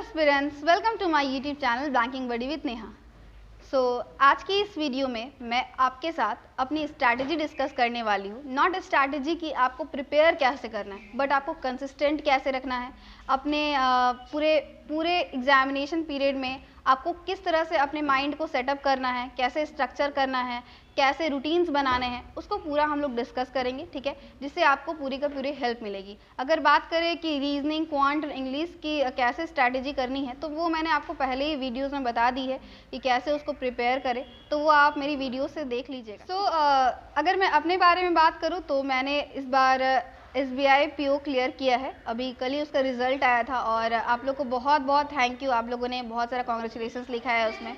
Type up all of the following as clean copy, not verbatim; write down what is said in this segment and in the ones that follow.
Aspirants, welcome to my YouTube channel banking buddy with Neha. आज की इस वीडियो में मैं आपके साथ अपनी स्ट्रैटेजी डिस्कस करने वाली हूँ। नॉट स्ट्रैटेजी कि आपको प्रिपेयर कैसे करना है, बट आपको कंसिस्टेंट कैसे रखना है। अपने पूरे एग्जामिनेशन पीरियड में आपको किस तरह से अपने माइंड को सेटअप करना है, कैसे स्ट्रक्चर करना है, कैसे रूटीन्स बनाने हैं, उसको पूरा हम लोग डिस्कस करेंगे, ठीक है, जिससे आपको पूरी का पूरी हेल्प मिलेगी। अगर बात करें कि रीजनिंग, क्वांट, इंग्लिश की कैसे स्ट्रैटेजी करनी है, तो वो मैंने आपको पहले ही वीडियोस में बता दी है कि कैसे उसको प्रिपेयर करें, तो वो आप मेरी वीडियो से देख लीजिएगा। अगर मैं अपने बारे में बात करूँ तो मैंने इस बार SBI PO क्लियर किया है। अभी कल ही उसका रिजल्ट आया था और आप लोग को बहुत बहुत थैंक यू, आप लोगों ने बहुत सारा कॉन्ग्रेचुलेशंस लिखा है उसमें।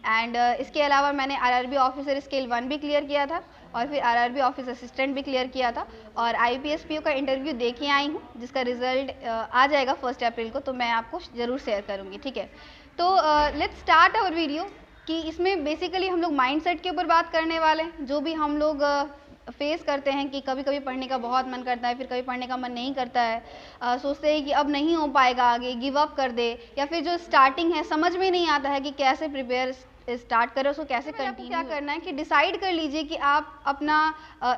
एंड इसके अलावा मैंने RRB ऑफिसर स्केल 1 भी क्लियर किया था और फिर RRB ऑफिस असिस्टेंट भी क्लियर किया था और IPS PO का इंटरव्यू दे के आई हूँ, जिसका रिजल्ट आ जाएगा 1 अप्रैल को, तो मैं आपको ज़रूर शेयर करूँगी, ठीक है। तो लेट्स स्टार्ट आवर वीडियो कि इसमें बेसिकली हम लोग माइंडसेट के ऊपर बात करने वाले हैं। जो भी हम लोग फेस करते हैं कि कभी कभी पढ़ने का बहुत मन करता है, फिर कभी पढ़ने का मन नहीं करता है, सोचते हैं कि अब नहीं हो पाएगा, आगे गिव अप कर दे, या फिर जो स्टार्टिंग है समझ में नहीं आता है कि कैसे प्रिपेयर स्टार्ट करें, उसको कैसे कंटिन्यू। क्या करना है कि डिसाइड कर लीजिए कि आप अपना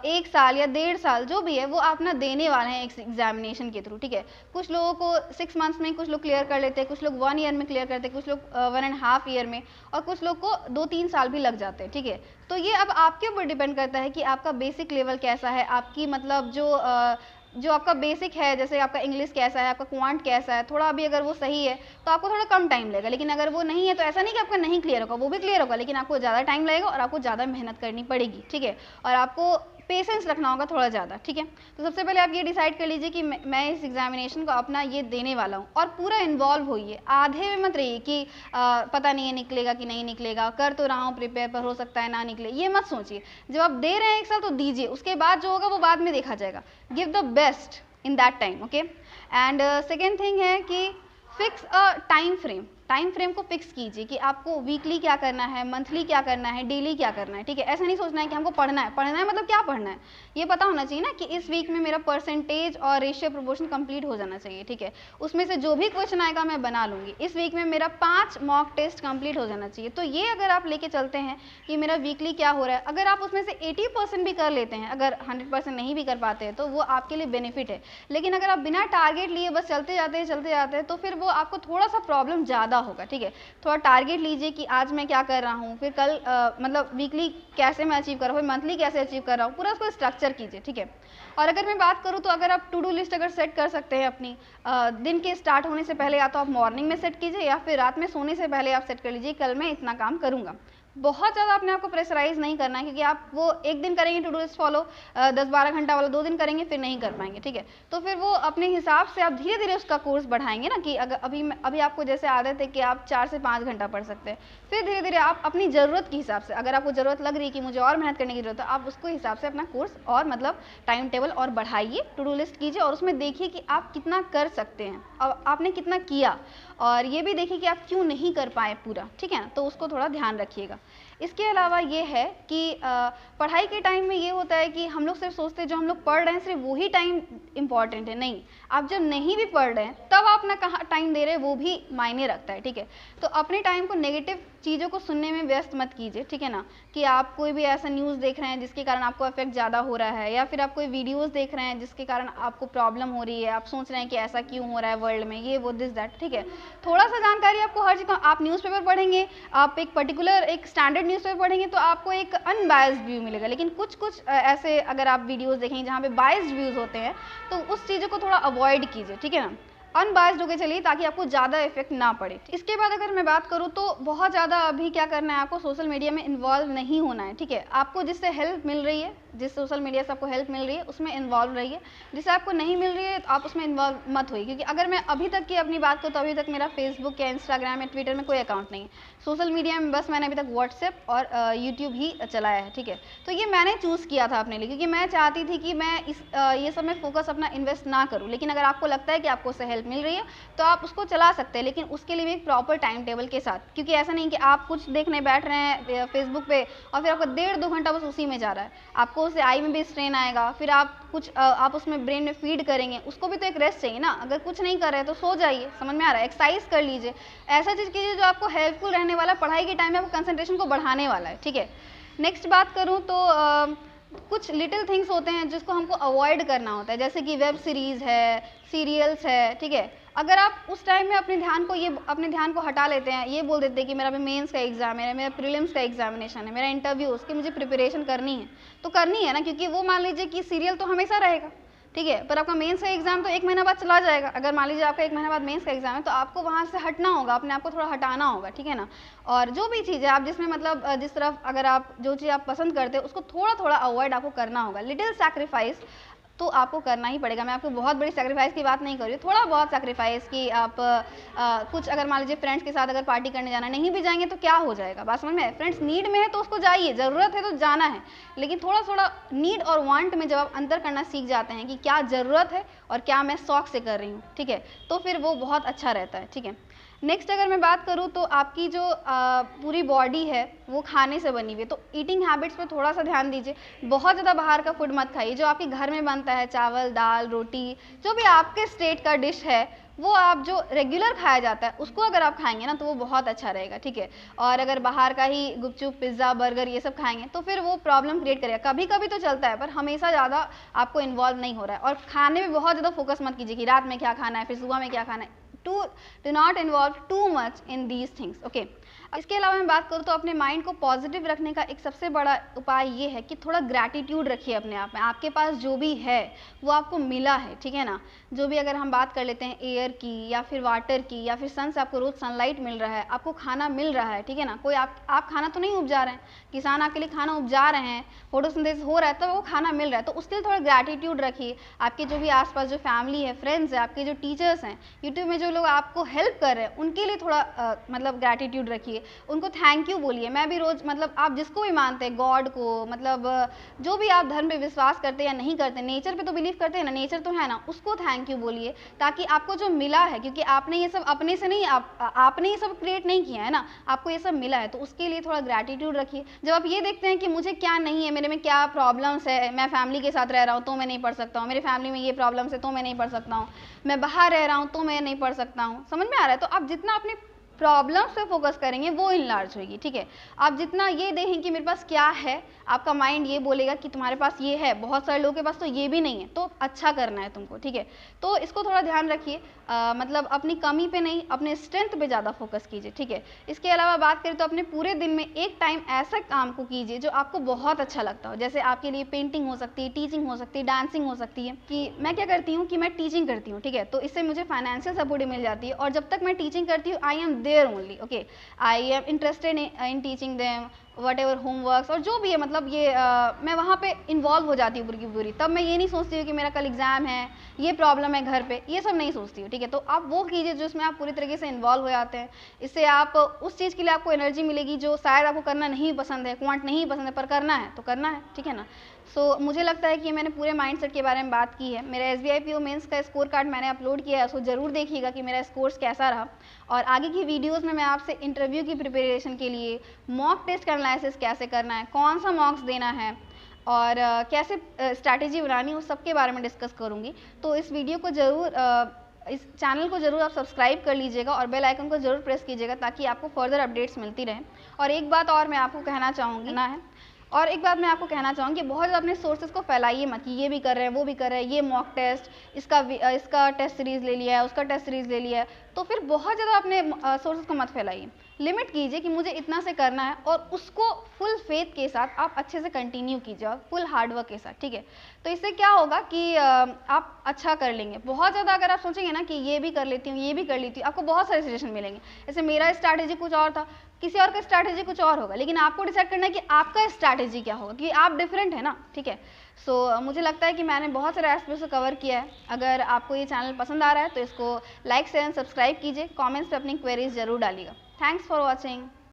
1 साल या 1.5 साल जो भी है वो अपना देने वाले हैं एक एग्जामिनेशन के थ्रू, ठीक है। कुछ लोगों को 6 मंथ्स में कुछ लोग क्लियर कर लेते हैं, कुछ लोग 1 ईयर में क्लियर करते हैं, कुछ लोग 1.5 ईयर में, और कुछ लोग को 2-3 साल भी लग जाते हैं, ठीक है। तो ये अब आपके ऊपर डिपेंड करता है कि आपका बेसिक लेवल कैसा है, आपकी मतलब जो आपका बेसिक है, जैसे आपका इंग्लिश कैसा है, आपका क्वांट कैसा है, थोड़ा अभी अगर वो सही है तो आपको थोड़ा कम टाइम लगेगा, लेकिन अगर वो नहीं है तो ऐसा नहीं कि आपका नहीं क्लियर होगा, वो भी क्लियर होगा, लेकिन आपको ज़्यादा टाइम लगेगा और आपको ज़्यादा मेहनत करनी पड़ेगी, ठीक है, और आपको पेशेंस रखना होगा थोड़ा ज़्यादा, ठीक है। तो सबसे पहले आप ये डिसाइड कर लीजिए कि मैं इस एग्जामिनेशन को अपना ये देने वाला हूँ, और पूरा इन्वॉल्व होइए। आधे में मत रहिए कि पता नहीं है निकलेगा कि नहीं निकलेगा, कर तो रहा हूँ प्रिपेयर, पर हो सकता है ना निकले, ये मत सोचिए। जब आप दे रहे हैं 1 साल तो दीजिए, उसके बाद जो होगा वो बाद में देखा जाएगा। Give the best in that time, okay. And second thing है कि फिक्स अ टाइम फ्रेम को फिक्स कीजिए कि आपको वीकली क्या करना है, मंथली क्या करना है, डेली क्या करना है, ठीक है। ऐसा नहीं सोचना है कि हमको पढ़ना है मतलब क्या पढ़ना है, ये पता होना चाहिए ना कि इस वीक में मेरा परसेंटेज और रेशियो प्रोपोर्शन कंप्लीट हो जाना चाहिए, ठीक है। उसमें से जो भी क्वेश्चन आएगा मैं बना लूँगी। इस वीक में मेरा 5 मॉक टेस्ट कंप्लीट हो जाना चाहिए। तो ये अगर आप लेके चलते हैं कि मेरा वीकली क्या हो रहा है, अगर आप उसमें से 80% भी कर लेते हैं, अगर 100% नहीं भी कर पाते हैं तो वो आपके लिए बेनिफिट है। लेकिन अगर आप बिना टारगेट लिए बस चलते जाते हैं तो फिर वो आपको थोड़ा सा प्रॉब्लम ज़्यादा होगा, ठीक है। थोड़ा टारगेट लीजिए कि आज मैं क्या कर रहा हूँ, फिर कल मतलब वीकली कैसे मैं अचीव कर रहा हूँ, मंथली कैसे अचीव कर रहा हूँ, पूरा उसको स्ट्रक्चर कीजिए, ठीक है। और अगर मैं बात करूँ तो अगर आप टू डू लिस्ट अगर सेट कर सकते हैं अपनी दिन के स्टार्ट होने से पहले, या तो आप मॉर्निंग में सेट कीजिए या फिर रात में सोने से पहले आप सेट कर लीजिए कल मैं इतना काम करूँगा। बहुत ज़्यादा अपने आप को प्रेशराइज नहीं करना है, क्योंकि आप वो एक दिन करेंगे टू डू लिस्ट फॉलो 10-12 घंटा वाला, 2 दिन करेंगे फिर नहीं कर पाएंगे, ठीक है। तो फिर वो अपने हिसाब से आप धीरे धीरे उसका कोर्स बढ़ाएंगे ना, कि अगर अभी आपको जैसे आदत है कि आप 4 से 5 घंटा पढ़ सकते हैं, फिर धीरे धीरे आप अपनी ज़रूरत के हिसाब से, अगर आपको ज़रूरत लग रही है कि मुझे और मेहनत करने की ज़रूरत है, आप उसको हिसाब से अपना कोर्स और मतलब टाइम टेबल और बढ़ाइए, टू डू लिस्ट कीजिए और उसमें देखिए कि आप कितना कर सकते हैं और आपने कितना किया, और ये भी देखिए कि आप क्यों नहीं कर पाए पूरा, ठीक है ना। तो उसको थोड़ा ध्यान रखिएगा। इसके अलावा ये है कि पढ़ाई के टाइम में ये होता है कि हम लोग सिर्फ सोचते हैं जो हम लोग पढ़ रहे हैं सिर्फ वही टाइम इम्पॉर्टेंट है। नहीं, आप जब नहीं भी पढ़ रहे हैं तब आप ना कहाँ टाइम दे रहे हैं वो भी मायने रखता है, ठीक है। तो अपने टाइम को नेगेटिव चीज़ों को सुनने में व्यस्त मत कीजिए, ठीक है ना। कि आप कोई भी ऐसा न्यूज़ देख रहे हैं जिसके कारण आपको इफेक्ट ज़्यादा हो रहा है, या फिर आप कोई वीडियोज़ देख रहे हैं जिसके कारण आपको प्रॉब्लम हो रही है, आप सोच रहे हैं कि ऐसा क्यों हो रहा है वर्ल्ड में, ये वो दिस दैट, ठीक है। थोड़ा सा जानकारी आपको हर चीज़, आप न्यूज़पेपर पढ़ेंगे, आप एक पर्टिकुलर एक स्टैंडर्ड न्यूज़पेपर पढ़ेंगे तो आपको एक अनबायस्ड व्यू मिलेगा, लेकिन कुछ ऐसे अगर आप वीडियोस देखेंगे जहाँ पे बायस्ड व्यूज़ होते हैं तो उस चीज़ों को थोड़ा अवॉइड कीजिए, ठीक है ना। अनबायस्ड होकर चलिए ताकि आपको ज़्यादा इफेक्ट ना पड़े। इसके बाद अगर मैं बात करूँ तो बहुत ज़्यादा अभी क्या करना है, आपको सोशल मीडिया में इन्वॉल्व नहीं होना है, ठीक है। आपको जिससे हेल्प मिल रही है, जिस सोशल मीडिया से आपको हेल्प मिल रही है उसमें इन्वॉल्व रहिए, जिससे आपको नहीं मिल रही है तो आप उसमें इन्वॉल्व मत होइए। क्योंकि अगर मैं अभी तक की अपनी बात करूँ तो अभी तक मेरा फेसबुक या इंस्टाग्राम या ट्विटर में कोई अकाउंट नहीं है। सोशल मीडिया में बस मैंने अभी तक व्हाट्सएप और यूट्यूब ही चलाया है, ठीक है। तो ये मैंने चूज़ किया था अपने लिए, क्योंकि मैं चाहती थी कि मैं ये सब में फोकस अपना इन्वेस्ट ना करूँ। लेकिन अगर आपको लगता है कि आपको उससे हेल्प मिल रही है तो आप उसको चला सकते हैं, लेकिन उसके लिए भी एक प्रॉपर टाइम टेबल के साथ, क्योंकि ऐसा नहीं कि आप कुछ देखने बैठ रहे हैं फेसबुक पे और फिर आपका 1.5-2 घंटा बस उसी में जा रहा है, आपको उससे आई में भी स्ट्रेन आएगा, फिर आप उसमें ब्रेन में फीड करेंगे, उसको भी तो एक रेस्ट चाहिए ना। अगर कुछ नहीं कर रहे तो सो जाइए, समझ में आ रहा है, एक्सरसाइज कर लीजिए, ऐसा चीज़ कीजिए जो आपको हेल्पफुल रहने वाला है, पढ़ाई के टाइम में आपको कंसंट्रेशन को बढ़ाने वाला है, ठीक है। नेक्स्ट बात करूँ तो कुछ लिटिल थिंग्स होते हैं जिसको हमको अवॉइड करना होता है, जैसे कि वेब सीरीज़ है, सीरियल्स है, ठीक है। अगर आप उस टाइम में अपने ध्यान को हटा लेते हैं, ये बोल देते हैं कि मेरा अभी मेंस का एग्जाम है, मेरा प्रीलिम्स का एग्जामिनेशन है, मेरा इंटरव्यू, उसकी मुझे प्रिपरेशन करनी है, तो करनी है ना, क्योंकि वो मान लीजिए कि सीरियल तो हमेशा रहेगा, ठीक है, पर आपका मेंस का एग्जाम तो 1 महीना बाद चला जाएगा। अगर मान लीजिए आपका 1 महीना बाद मेंस का एग्जाम है तो आपको वहाँ से हटना होगा, अपने आप को थोड़ा हटाना होगा, ठीक है ना। और जो भी चीज़ है आप जिसमें मतलब जिस तरफ अगर आप जो चीज़ आप पसंद करते हो उसको थोड़ा थोड़ा अवॉइड आपको करना होगा। लिटिल सैक्रिफाइस तो आपको करना ही पड़ेगा। मैं आपको बहुत बड़ी सैक्रिफाइस की बात नहीं कर रही हूँ, थोड़ा बहुत सैक्रिफाइस कि आप कुछ अगर मान लीजिए फ्रेंड्स के साथ अगर पार्टी करने जाना, नहीं भी जाएंगे तो क्या हो जाएगा, बात समझ में। फ्रेंड्स नीड में है तो उसको जाइए, ज़रूरत है तो जाना है, लेकिन थोड़ा थोड़ा नीड और वांट में जब आप अंतर करना सीख जाते हैं कि क्या ज़रूरत है और क्या मैं शौक से कर रही हूँ, ठीक है, तो फिर वो बहुत अच्छा रहता है, ठीक है। नेक्स्ट अगर मैं बात करूँ तो आपकी जो पूरी बॉडी है वो खाने से बनी हुई है, तो ईटिंग हैबिट्स पे थोड़ा सा ध्यान दीजिए। बहुत ज़्यादा बाहर का फूड मत खाइए, जो आपके घर में बनता है, चावल दाल रोटी, जो भी आपके स्टेट का डिश है वो आप जो रेगुलर खाया जाता है उसको अगर आप खाएंगे ना तो वो बहुत अच्छा रहेगा, ठीक है। और अगर बाहर का ही गुपचुप पिज़्ज़ा बर्गर ये सब खाएंगे तो फिर वो प्रॉब्लम क्रिएट करेगा। कभी कभी तो चलता है पर हमेशा ज़्यादा आपको इन्वॉल्व नहीं हो रहा है। और खाने में बहुत ज़्यादा फोकस मत कीजिए कि रात में क्या खाना है फिर सुबह में क्या खाना है। do not involve too much in these things, okay। इसके अलावा मैं बात करूँ तो अपने माइंड को पॉजिटिव रखने का एक सबसे बड़ा उपाय ये है कि थोड़ा ग्रैटिट्यूड रखिए अपने आप में। आपके पास जो भी है वो आपको मिला है, ठीक है ना। जो भी अगर हम बात कर लेते हैं एयर की या फिर वाटर की या फिर सन से आपको रोज सनलाइट मिल रहा है, आपको खाना मिल रहा है, ठीक है ना। कोई आप खाना तो नहीं उपजा रहे हैं, किसान आपके लिए खाना उपजा रहे हैं, फोटोसिंथेसिस हो रहा है तो वो खाना मिल रहा है, तो उसके लिए थोड़ा ग्रैटिट्यूड रखिए। आपके जो भी आसपास जो फैमिली है, फ्रेंड्स है, आपके जो टीचर्स हैं, यूट्यूब में जो लोग आपको हेल्प कर रहे हैं उनके लिए थोड़ा मतलब ग्रैटिट्यूड रखिए, उनको थैंक यू बोलिए। मैं भी रोज मतलब आप जिसको भी मानते हैं, गॉड को, मतलब जो भी आप धर्म पे विश्वास करते हैं या नहीं करते, नेचर पे तो बिलीव करते हैं ना, नेचर तो है ना, उसको थैंक यू बोलिए, ताकि आपको जो मिला है, क्योंकि आपने ये सब अपने से नहीं, आपने ये सब क्रिएट नहीं किया है ना, आपको ये सब मिला है, तो उसके लिए थोड़ा ग्रैटिट्यूड रखिए। जब आप ये देखते हैं कि मुझे क्या नहीं है, मेरे में क्या प्रॉब्लम्स है, मैं फैमिली के साथ रह रहा हूँ तो मैं नहीं पढ़ सकता हूँ, मेरी फैमिली में ये प्रॉब्लम्स है तो मैं नहीं पढ़ सकता हूँ, मैं बाहर रह रहा हूँ तो मैं नहीं पढ़ सकता हूँ, समझ में आ रहा है। तो आप जितना अपने प्रॉब्लम्स पे फोकस करेंगे वो इनलार्ज होगी, ठीक है। आप जितना ये देखें कि मेरे पास क्या है, आपका माइंड ये बोलेगा कि तुम्हारे पास ये है, बहुत सारे लोगों के पास तो ये भी नहीं है, तो अच्छा करना है तुमको, ठीक है। तो इसको थोड़ा ध्यान रखिए, मतलब अपनी कमी पे नहीं, अपने स्ट्रेंथ पे ज़्यादा फोकस कीजिए, ठीक है। इसके अलावा बात करें तो अपने पूरे दिन में एक टाइम ऐसा काम को कीजिए जो आपको बहुत अच्छा लगता हो। जैसे आपके लिए पेंटिंग हो सकती है, टीचिंग हो सकती है, डांसिंग हो सकती है। कि मैं क्या करती हूँ कि मैं टीचिंग करती हूँ, ठीक है, तो इससे मुझे फाइनेंशियल सपोर्ट मिल जाती है, और जब तक मैं टीचिंग करती हूँ I am there only, okay, I am interested in teaching them whatever homeworks और जो भी है, मतलब ये मैं वहाँ पे इन्वॉल्व हो जाती हूँ पूरी की पूरी। तब मैं ये नहीं सोचती हूँ कि मेरा कल एग्जाम है, ये प्रॉब्लम है घर पे, ये सब नहीं सोचती हूँ, ठीक है। तो आप वो कीजिए जिसमें आप पूरी तरीके से इन्वॉल्व हो जाते हैं। इससे आप उस चीज़ के लिए आपको एनर्जी मिलेगी जो शायद आपको करना नहीं पसंद है, क्वांट नहीं पसंद है, पर करना है तो करना है, ठीक है ना। सो मुझे लगता है कि मैंने पूरे माइंडसेट के बारे में बात की है। मेरा SBI PO मेंस का स्कोर कार्ड मैंने अपलोड किया है, उसको ज़रूर देखिएगा कि मेरा स्कोर्स कैसा रहा। और आगे की वीडियोस में मैं आपसे इंटरव्यू की प्रिपरेशन के लिए मॉक टेस्ट का एनालिसिस कैसे करना है, कौन सा मॉक्स देना है और कैसे स्ट्रैटेजी बनानी है, उस सब के बारे में डिस्कस करूँगी। तो इस वीडियो को ज़रूर इस चैनल को ज़रूर आप सब्सक्राइब कर लीजिएगा और बेल आइकन को ज़रूर प्रेस कीजिएगा ताकि आपको फर्दर अपडेट्स मिलती रहें। और एक बात और मैं आपको कहना चाहूँगी कि बहुत ज़्यादा अपने सोर्सेज को फैलाइए मत कि ये भी कर रहे हैं, वो भी कर रहे हैं, ये मॉक टेस्ट, इसका टेस्ट सीरीज़ ले लिया है, उसका टेस्ट सीरीज़ ले लिया है, तो फिर बहुत ज़्यादा अपने सोर्सेज को मत फैलाइए। लिमिट कीजिए कि मुझे इतना से करना है और उसको फुल फेथ के साथ आप अच्छे से कंटिन्यू कीजिए और फुल हार्डवर्क के साथ, ठीक है। तो इससे क्या होगा कि आप अच्छा कर लेंगे। बहुत ज़्यादा अगर आप सोचेंगे ना कि ये भी कर लेती हूँ, ये भी कर लेती हूँ, आपको बहुत सारे सजेशन मिलेंगे। जैसे मेरा स्ट्रैटेजी कुछ और था, किसी और का स्ट्रैटेजी कुछ और होगा, लेकिन आपको डिसाइड करना है कि आपका स्ट्रैटेजी क्या होगा, क्योंकि आप डिफरेंट है ना, ठीक है। सो मुझे लगता है कि मैंने बहुत सारे एस्पेक्ट्स को कवर किया है। अगर आपको ये चैनल पसंद आ रहा है तो इसको लाइक शेयर एंड सब्सक्राइब कीजिए। कमेंट्स पे अपनी क्वेरीज जरूर डालिएगा। Thanks for watching.